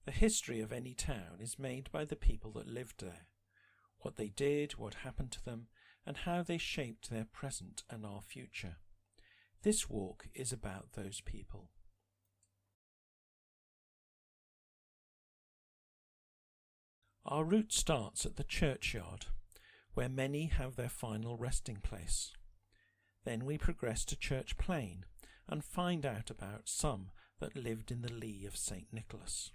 The history of any town is made by the people that lived there, what they did, what happened to them, and how they shaped their present and our future. This walk is about those people. Our route starts at the churchyard, where many have their final resting place. Then we progress to Church Plain and find out about some that lived in the lee of St. Nicholas.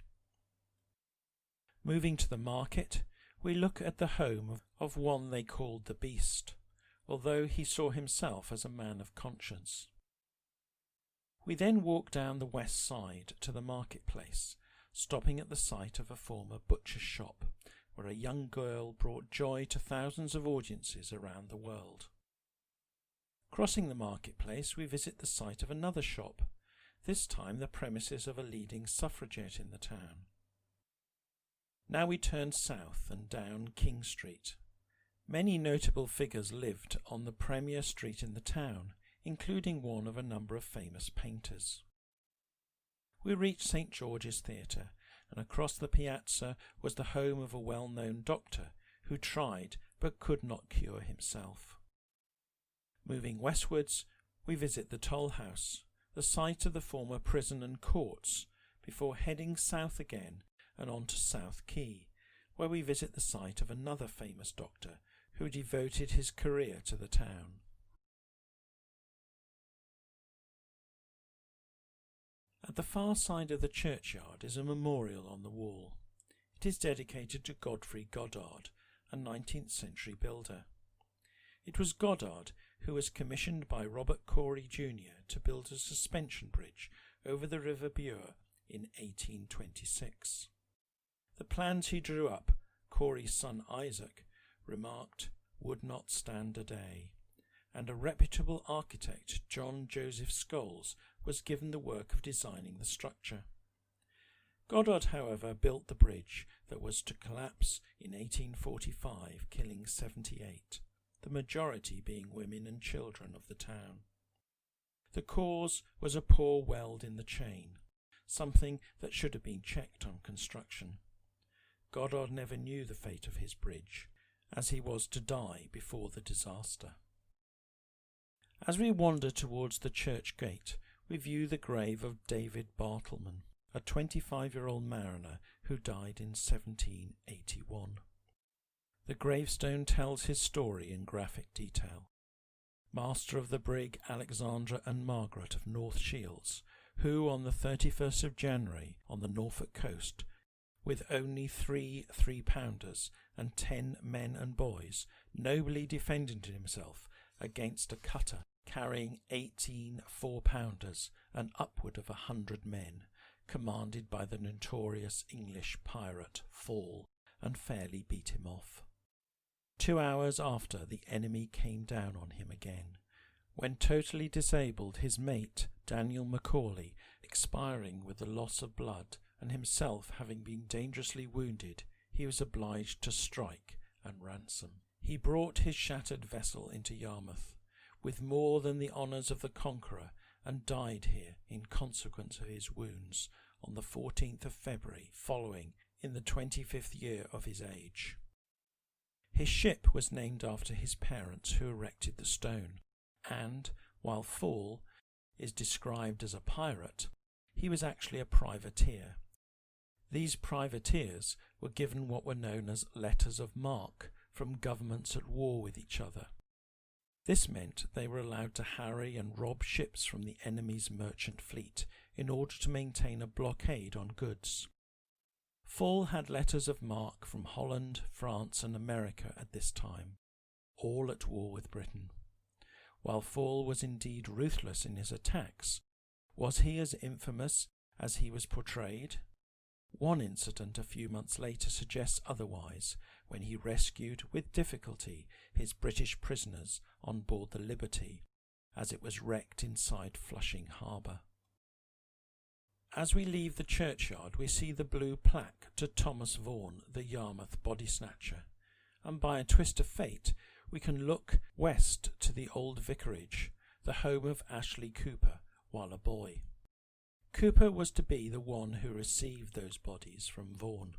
Moving to the market, we look at the home of one they called the Beast, although he saw himself as a man of conscience. We then walk down the west side to the marketplace, stopping at the site of a former butcher's shop, where a young girl brought joy to thousands of audiences around the world. Crossing the marketplace, we visit the site of another shop, this time the premises of a leading suffragette in the town. Now we turn south and down King Street. Many notable figures lived on the premier street in the town, including one of a number of famous painters. We reach St. George's Theatre, and across the piazza was the home of a well-known doctor who tried but could not cure himself. Moving westwards, we visit the Toll House, the site of the former prison and courts, before heading south again and on to South Quay, where we visit the site of another famous doctor who devoted his career to the town. At the far side of the churchyard is a memorial on the wall. It is dedicated to Godfrey Goddard, a 19th century builder. It was Goddard who was commissioned by Robert Corey Jr. to build a suspension bridge over the River Bure in 1826. The plans he drew up, Corey's son Isaac remarked, would not stand a day, and a reputable architect, John Joseph Scholes, was given the work of designing the structure. Goddard, however, built the bridge that was to collapse in 1845, killing 78, the majority being women and children of the town. The cause was a poor weld in the chain, something that should have been checked on construction. Goddard never knew the fate of his bridge, as he was to die before the disaster. As we wander towards the church gate, we view the grave of David Bartleman, a 25-year-old mariner who died in 1781. The gravestone tells his story in graphic detail. Master of the brig Alexandra and Margaret of North Shields, who on the 31st of January on the Norfolk coast, with only 3 3-pounders and 10 men and boys, nobly defended himself against a cutter carrying 18 4-pounders and upward of 100 men, commanded by the notorious English pirate Fall, and fairly beat him off. 2 hours after, the enemy came down on him again. When totally disabled, his mate, Daniel Macaulay, expiring with the loss of blood, and himself having been dangerously wounded, he was obliged to strike and ransom. He brought his shattered vessel into Yarmouth, with more than the honours of the conqueror, and died here in consequence of his wounds on the 14th of February following, in the 25th year of his age. His ship was named after his parents who erected the stone, and, while Fall is described as a pirate, he was actually a privateer. These privateers were given what were known as letters of marque from governments at war with each other. This meant they were allowed to harry and rob ships from the enemy's merchant fleet in order to maintain a blockade on goods. Fall had letters of marque from Holland, France and America at this time, all at war with Britain. While Fall was indeed ruthless in his attacks, was he as infamous as he was portrayed? One incident a few months later suggests otherwise, when he rescued with difficulty his British prisoners on board the Liberty, as it was wrecked inside Flushing Harbour. As we leave the churchyard, we see the blue plaque to Thomas Vaughan, the Yarmouth body snatcher, and by a twist of fate we can look west to the old vicarage, the home of Ashley Cooper while a boy. Cooper was to be the one who received those bodies from Vaughan.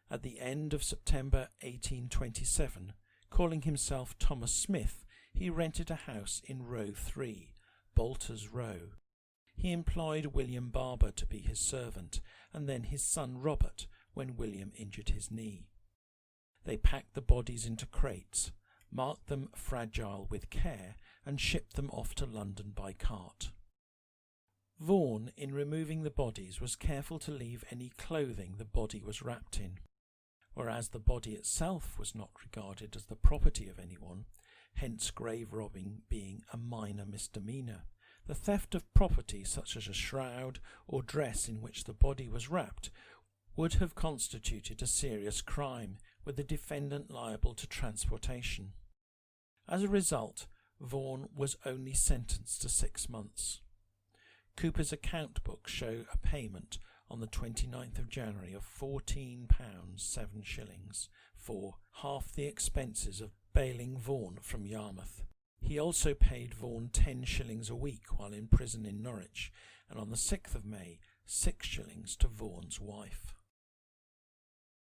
At the end of September 1827, calling himself Thomas Smith, he rented a house in Row 3, Bolter's Row. He employed William Barber to be his servant, and then his son Robert when William injured his knee. They packed the bodies into crates, marked them fragile with care, and shipped them off to London by cart. Vaughan, in removing the bodies, was careful to leave any clothing the body was wrapped in. Whereas the body itself was not regarded as the property of anyone, hence grave robbing being a minor misdemeanour, the theft of property such as a shroud or dress in which the body was wrapped would have constituted a serious crime, with the defendant liable to transportation. As a result, Vaughan was only sentenced to 6 months. Cooper's account books show a payment on the 29th of January of £14 7s for half the expenses of bailing Vaughan from Yarmouth. He also paid Vaughan 10 shillings a week while in prison in Norwich, and on the 6th of May 6 shillings to Vaughan's wife.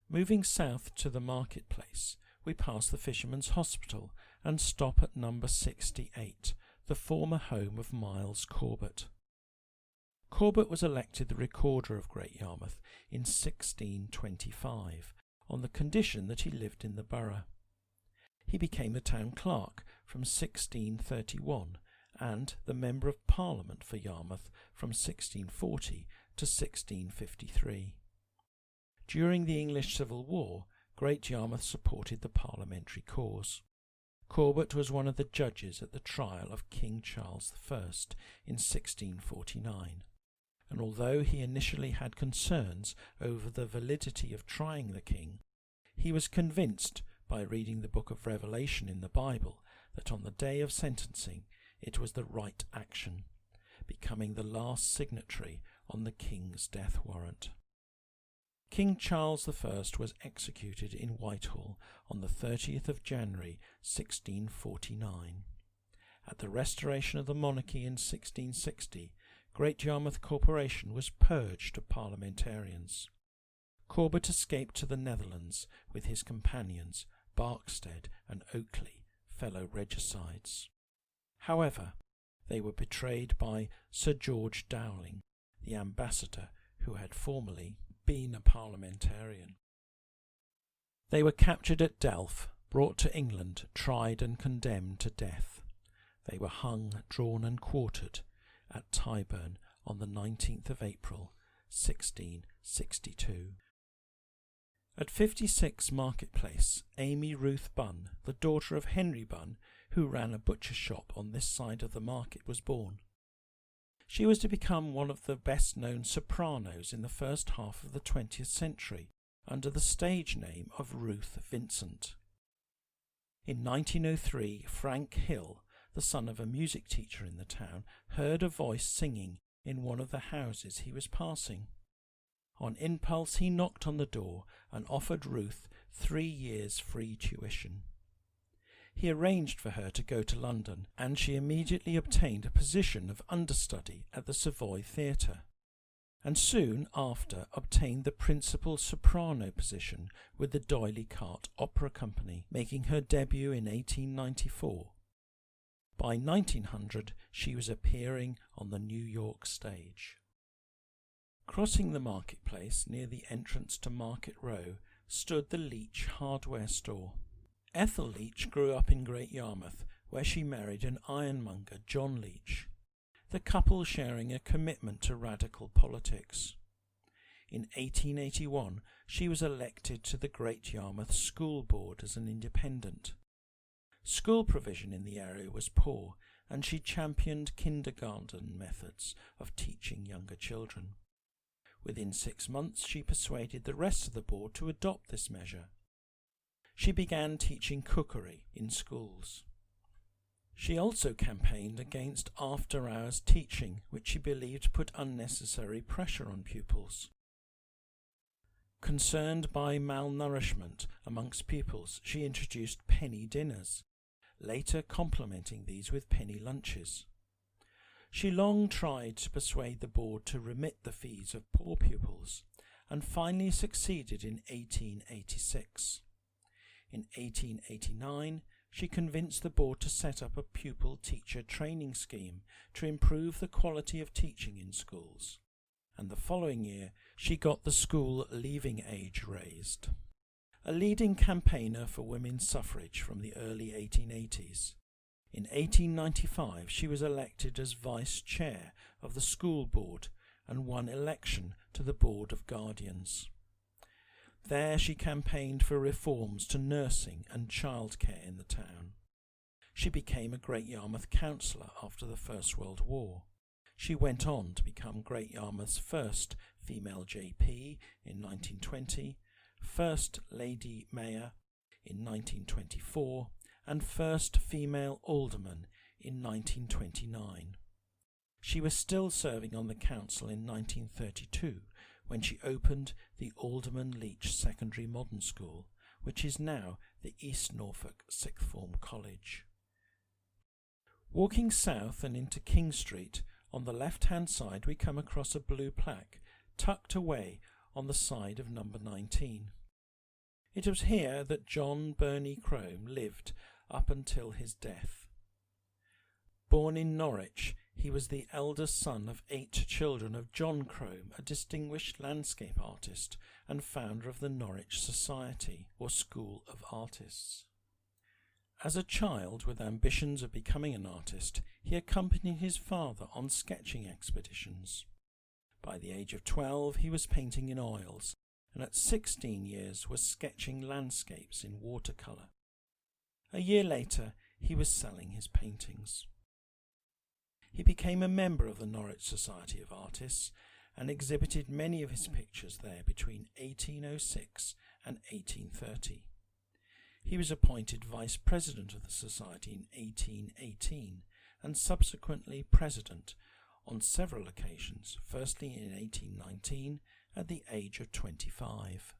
Moving south to the marketplace, we pass the Fisherman's Hospital and stop at number 68, the former home of Miles Corbett. Corbett was elected the Recorder of Great Yarmouth in 1625, on the condition that he lived in the borough. He became the town clerk from 1631 and the Member of Parliament for Yarmouth from 1640 to 1653. During the English Civil War, Great Yarmouth supported the parliamentary cause. Corbett was one of the judges at the trial of King Charles I in 1649. And although he initially had concerns over the validity of trying the king, he was convinced by reading the book of Revelation in the Bible that on the day of sentencing it was the right action, becoming the last signatory on the king's death warrant. King Charles I was executed in Whitehall on the 30th of January 1649. At the restoration of the monarchy in 1660, Great Yarmouth Corporation was purged of parliamentarians. Corbett escaped to the Netherlands with his companions, Barkstead and Oakley, fellow regicides. However, they were betrayed by Sir George Dowling, the ambassador who had formerly been a parliamentarian. They were captured at Delft, brought to England, tried and condemned to death. They were hung, drawn and quartered at Tyburn on the 19th of April, 1662. At 56 Marketplace, Amy Ruth Bunn, the daughter of Henry Bunn, who ran a butcher shop on this side of the market, was born. She was to become one of the best-known sopranos in the first half of the 20th century, under the stage name of Ruth Vincent. In 1903, Frank Hill, the son of a music teacher in the town, heard a voice singing in one of the houses he was passing. On impulse he knocked on the door and offered Ruth 3 years' free tuition. He arranged for her to go to London, and she immediately obtained a position of understudy at the Savoy Theatre, and soon after obtained the principal soprano position with the D'Oyly Carte Opera Company, making her debut in 1894. By 1900 she was appearing on the New York stage. Crossing the marketplace near the entrance to Market Row stood the Leach hardware store. Ethel Leach grew up in Great Yarmouth, where she married an ironmonger, John Leach, the couple sharing a commitment to radical politics. In 1881 she was elected to the Great Yarmouth School Board as an independent. School provision in the area was poor, and she championed kindergarten methods of teaching younger children. Within 6 months she persuaded the rest of the board to adopt this measure. She began teaching cookery in schools. She also campaigned against after-hours teaching, which she believed put unnecessary pressure on pupils. Concerned by malnourishment amongst pupils, she introduced penny dinners, later complementing these with penny lunches. She long tried to persuade the board to remit the fees of poor pupils, and finally succeeded in 1886. In 1889, she convinced the board to set up a pupil-teacher training scheme to improve the quality of teaching in schools, and the following year she got the school leaving age raised. A leading campaigner for women's suffrage from the early 1880s, in 1895 she was elected as vice chair of the school board and won election to the Board of Guardians. There she campaigned for reforms to nursing and childcare in the town. She became a Great Yarmouth councillor after the First World War. She went on to become Great Yarmouth's first female JP in 1920, First Lady Mayor in 1924, and first female alderman in 1929. She was still serving on the council in 1932 when she opened the Alderman Leach Secondary Modern School, which is now the East Norfolk Sixth Form College. Walking south and into King Street, on the left-hand side we come across a blue plaque tucked away on the side of number 19. It was here that John Burney Crome lived up until his death. Born in Norwich, he was the eldest son of 8 children of John Crome, a distinguished landscape artist and founder of the Norwich Society, or School of Artists. As a child with ambitions of becoming an artist, he accompanied his father on sketching expeditions. By the age of 12 he was painting in oils, and at 16 years was sketching landscapes in watercolour. A year later he was selling his paintings. He became a member of the Norwich Society of Artists and exhibited many of his pictures there between 1806 and 1830. He was appointed vice president of the society in 1818 and subsequently president on several occasions, firstly in 1819 at the age of 25.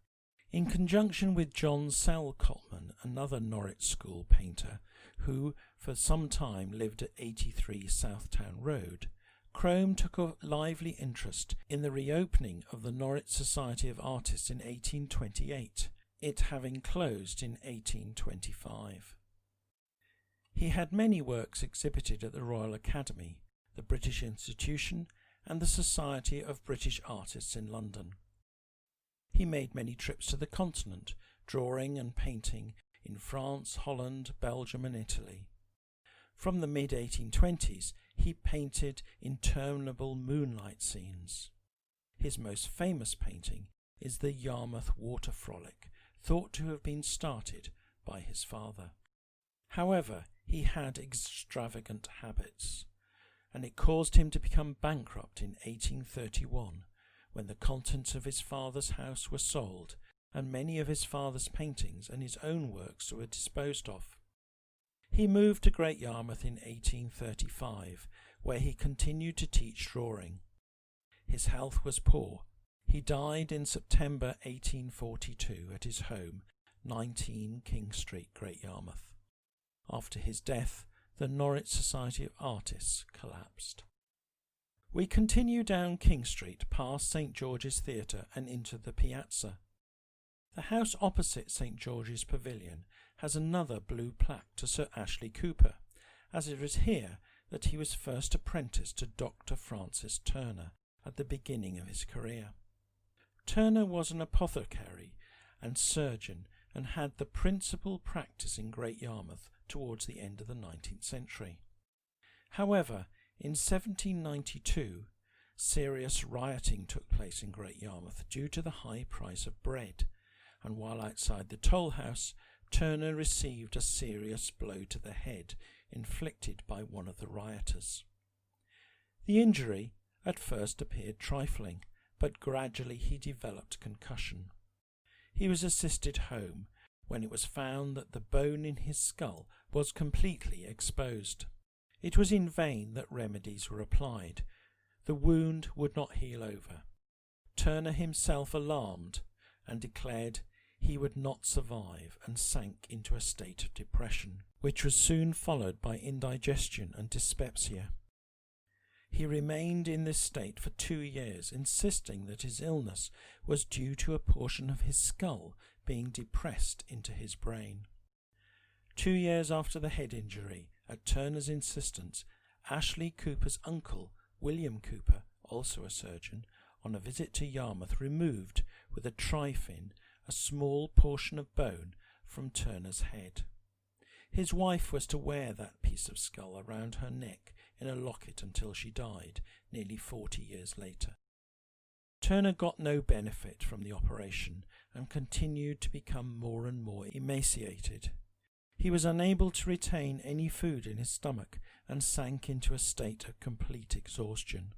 In conjunction with John Sell Cotman, another Norwich School painter, who for some time lived at 83 Southtown Road, Crome took a lively interest in the reopening of the Norwich Society of Artists in 1828, it having closed in 1825. He had many works exhibited at the Royal Academy, the British Institution, and the Society of British Artists in London. He made many trips to the continent, drawing and painting in France, Holland, Belgium and Italy. From the mid-1820s he painted interminable moonlight scenes. His most famous painting is the Yarmouth Water Frolic, thought to have been started by his father. However, he had extravagant habits, and it caused him to become bankrupt in 1831, when the contents of his father's house were sold and many of his father's paintings and his own works were disposed of. He moved to Great Yarmouth in 1835, where he continued to teach drawing. His health was poor. He died in September 1842 at his home, 19 King Street, Great Yarmouth. After his death, the Norwich Society of Artists collapsed. We continue down King Street past St George's Theatre and into the Piazza. The house opposite St George's Pavilion has another blue plaque to Sir Ashley Cooper, as it was here that he was first apprenticed to Dr. Francis Turner at the beginning of his career. Turner was an apothecary and surgeon and had the principal practice in Great Yarmouth towards the end of the 19th century. However, in 1792, serious rioting took place in Great Yarmouth due to the high price of bread, and while outside the toll house, Turner received a serious blow to the head inflicted by one of the rioters. The injury at first appeared trifling, but gradually he developed concussion. He was assisted home when it was found that the bone in his skull was completely exposed. It was in vain that remedies were applied. The wound would not heal over. Turner himself alarmed and declared he would not survive and sank into a state of depression, which was soon followed by indigestion and dyspepsia. He remained in this state for 2 years, insisting that his illness was due to a portion of his skull being depressed into his brain. 2 years after the head injury, at Turner's insistence, Ashley Cooper's uncle, William Cooper, also a surgeon, on a visit to Yarmouth, removed with a trifin a small portion of bone from Turner's head. His wife was to wear that piece of skull around her neck in a locket until she died, nearly 40 years later. Turner got no benefit from the operation and continued to become more and more emaciated. He was unable to retain any food in his stomach and sank into a state of complete exhaustion.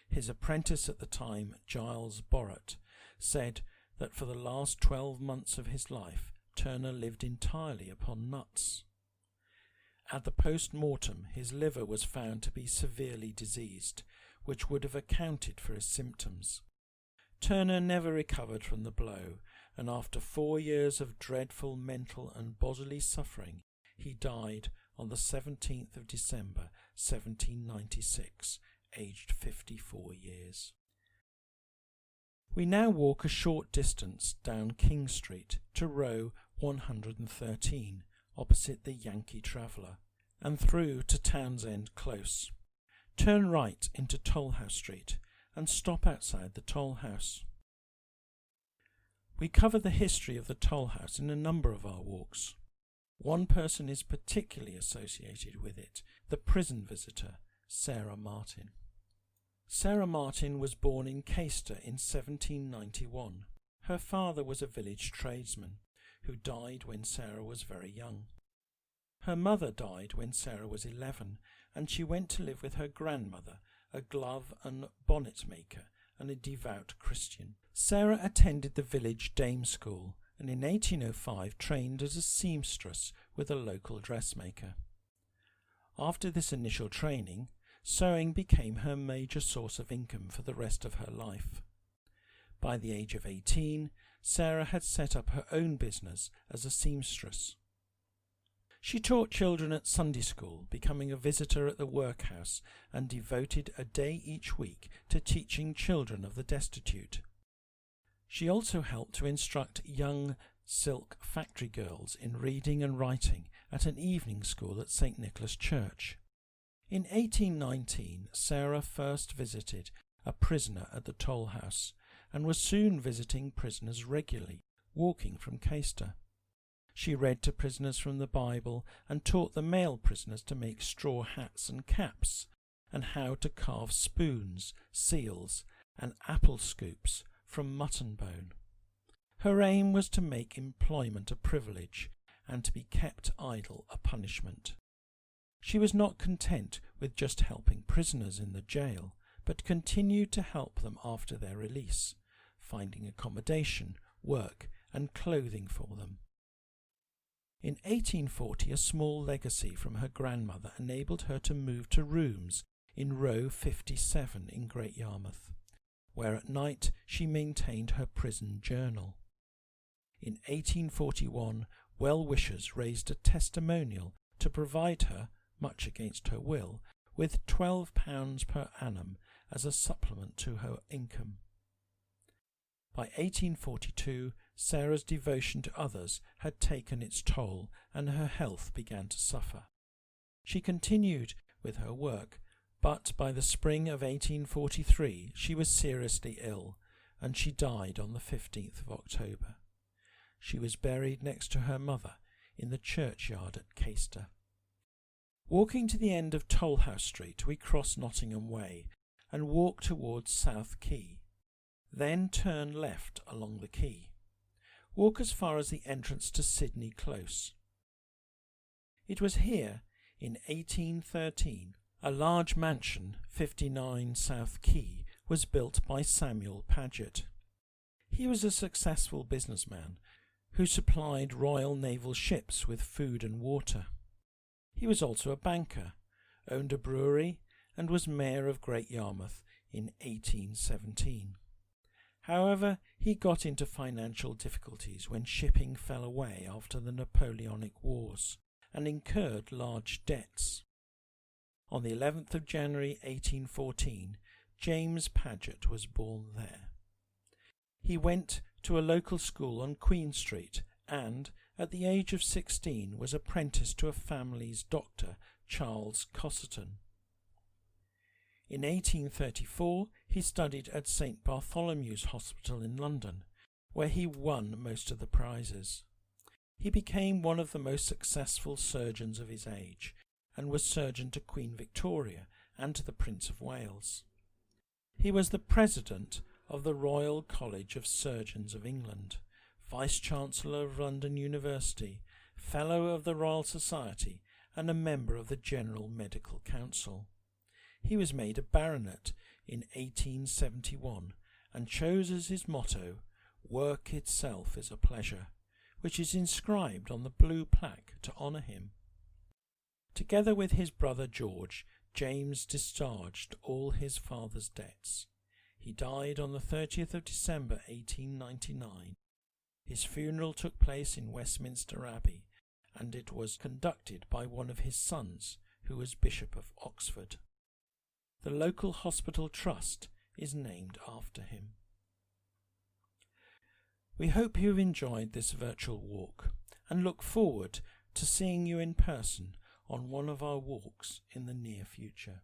His apprentice at the time, Giles Borrett, said that for the last 12 months of his life, Turner lived entirely upon nuts. At the post-mortem, his liver was found to be severely diseased, which would have accounted for his symptoms. Turner never recovered from the blow, and after 4 years of dreadful mental and bodily suffering, he died on the 17th of December, 1796, aged 54 years. We now walk a short distance down King Street to row 113, opposite the Yankee Traveller, and through to Townsend Close. Turn right into Tollhouse Street and stop outside the toll house. We cover the history of the toll house in a number of our walks. One person is particularly associated with it, the prison visitor, Sarah Martin. Sarah Martin was born in Caister in 1791. Her father was a village tradesman, who died when Sarah was very young. Her mother died when Sarah was 11, and she went to live with her grandmother, a glove and bonnet maker and a devout Christian. Sarah attended the village dame school, and in 1805 trained as a seamstress with a local dressmaker. After this initial training, sewing became her major source of income for the rest of her life. By the age of 18, Sarah had set up her own business as a seamstress. She taught children at Sunday school, becoming a visitor at the workhouse, and devoted a day each week to teaching children of the destitute. She also helped to instruct young silk factory girls in reading and writing at an evening school at St. Nicholas Church. In 1819, Sarah first visited a prisoner at the toll house, and was soon visiting prisoners regularly, walking from Caister. She read to prisoners from the Bible and taught the male prisoners to make straw hats and caps, and how to carve spoons, seals, and apple scoops from mutton bone. Her aim was to make employment a privilege, and to be kept idle a punishment. She was not content with just helping prisoners in the jail, but continued to help them after their release, finding accommodation, work, and clothing for them. In 1840, a small legacy from her grandmother enabled her to move to rooms in row 57 in Great Yarmouth, where at night she maintained her prison journal. In 1841, well-wishers raised a testimonial to provide her, much against her will, with £12 per annum as a supplement to her income. By 1842, Sarah's devotion to others had taken its toll, and her health began to suffer. She continued with her work, but by the spring of 1843 she was seriously ill, and she died on the 15th of October. She was buried next to her mother in the churchyard at Caister. Walking to the end of Tollhouse Street, we cross Nottingham Way and walk towards South Quay. Then turn left along the quay. Walk as far as the entrance to Sydney Close. It was here, in 1813, a large mansion, 59 South Quay, was built by Samuel Paget. He was a successful businessman who supplied Royal Naval ships with food and water. He was also a banker, owned a brewery, and was mayor of Great Yarmouth in 1817. However, he got into financial difficulties when shipping fell away after the Napoleonic Wars, and incurred large debts. On the 11th of January 1814, James Paget was born there. He went to a local school on Queen Street and, at the age of 16, was apprenticed to a family's doctor, Charles Cosserton. In 1834 he studied at St Bartholomew's Hospital in London, where he won most of the prizes. He became one of the most successful surgeons of his age, and was surgeon to Queen Victoria and to the Prince of Wales. He was the president of the Royal College of Surgeons of England, Vice-Chancellor of London University, Fellow of the Royal Society, and a member of the General Medical Council. He was made a baronet in 1871 and chose as his motto, "Work itself is a pleasure," which is inscribed on the blue plaque to honour him. Together with his brother George, James discharged all his father's debts. He died on the 30th of December 1899. His funeral took place in Westminster Abbey, and it was conducted by one of his sons, who was Bishop of Oxford. The local hospital trust is named after him. We hope you have enjoyed this virtual walk and look forward to seeing you in person on one of our walks in the near future.